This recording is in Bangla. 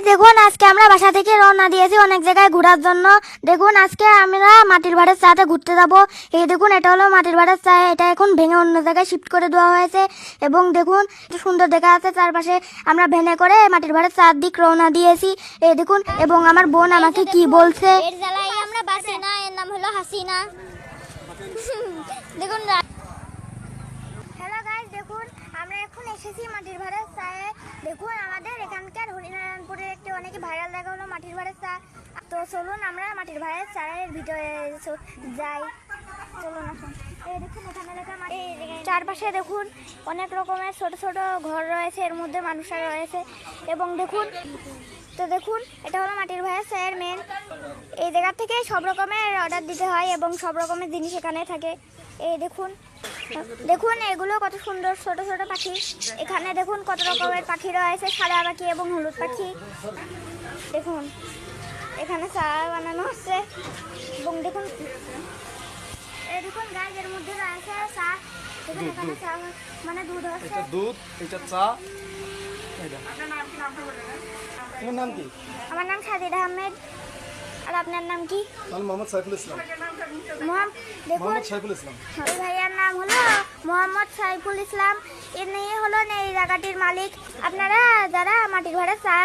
দেখুন আজকে আমরা বাসা থেকে রওনা দিয়েছি অনেক জায়গায় ঘোরার জন্য। দেখুন আজকে আমরা মাটির ভাড়ের চাতে ঘুরতে যাব। এই দেখুন এটা হলো মাটির ভাড়ের চা, এটা এখন ভেঙে অন্য জায়গায় শিফট করে দেওয়া হয়েছে এবং দেখুন কি সুন্দর দেখা আছে চারপাশে। আমরা ভ্যানে করে মাটির ভাড়ের চার দিক রওনা দিয়েছি। এই দেখুন এবং আমার বোন আমাকে কি বলছে। এর জ্বালাই আমরা বাঁচি না, এর নাম হলো হাসিনা। দেখুন হ্যালো গাইস, দেখুন আমরা এখন এসেছি মাটির ভাড়ের চায়ে। দেখুন আমাদের এখানকার হরিনারায়ণপুরের একটি অনেক ভাইরাল জায়গা হলো মাটির ভাড়ের চা। তো চলুন আমরা মাটির ভাড়ের চায়ের ভিতরে যাই। চলুন আসুন। এই দেখুন এখানে লেখা চারপাশে দেখুন অনেক রকমের ছোট ছোট ঘর রয়েছে, এর মধ্যে মানুষরা রয়েছে এবং দেখুন তো দেখুন এটা হলো মাটির ভাড়ের চায়ের মেন। এই জায়গা থেকে সব রকমের অর্ডার দিতে হয় এবং সব রকমের জিনিস এখানে থাকে। এই দেখুন দেখুন এগুলো কত সুন্দর ছোট ছোট পাখি। এখানে দেখুন কত রকমের পাখি রয়েছে, সাদা পাখি এবং হলুদ পাখি। দেখুন এখানে চা বানানো হচ্ছে এবং দেখুন এই দেখুন গাছ এর মধ্যে রয়েছে চা। দেখুন এখানে চা মানে দুধ হচ্ছে, এটা দুধ, এটা চা। এটা তোমার নাম কি? আমার নাম সাজিদ আহমেদ। আর আপনার নাম কি? আমি মোহাম্মদ সাইফুল ইসলাম। দেখুন মোহাম্মদ সাইফুল ইসলাম। এই ভাইয়ার নাম হলো মোহাম্মদ সাইফুল ইসলাম। এর নিয়ে হলো এই জায়গাটির মালিক। আপনারা যারা মাটির ভাড়া চা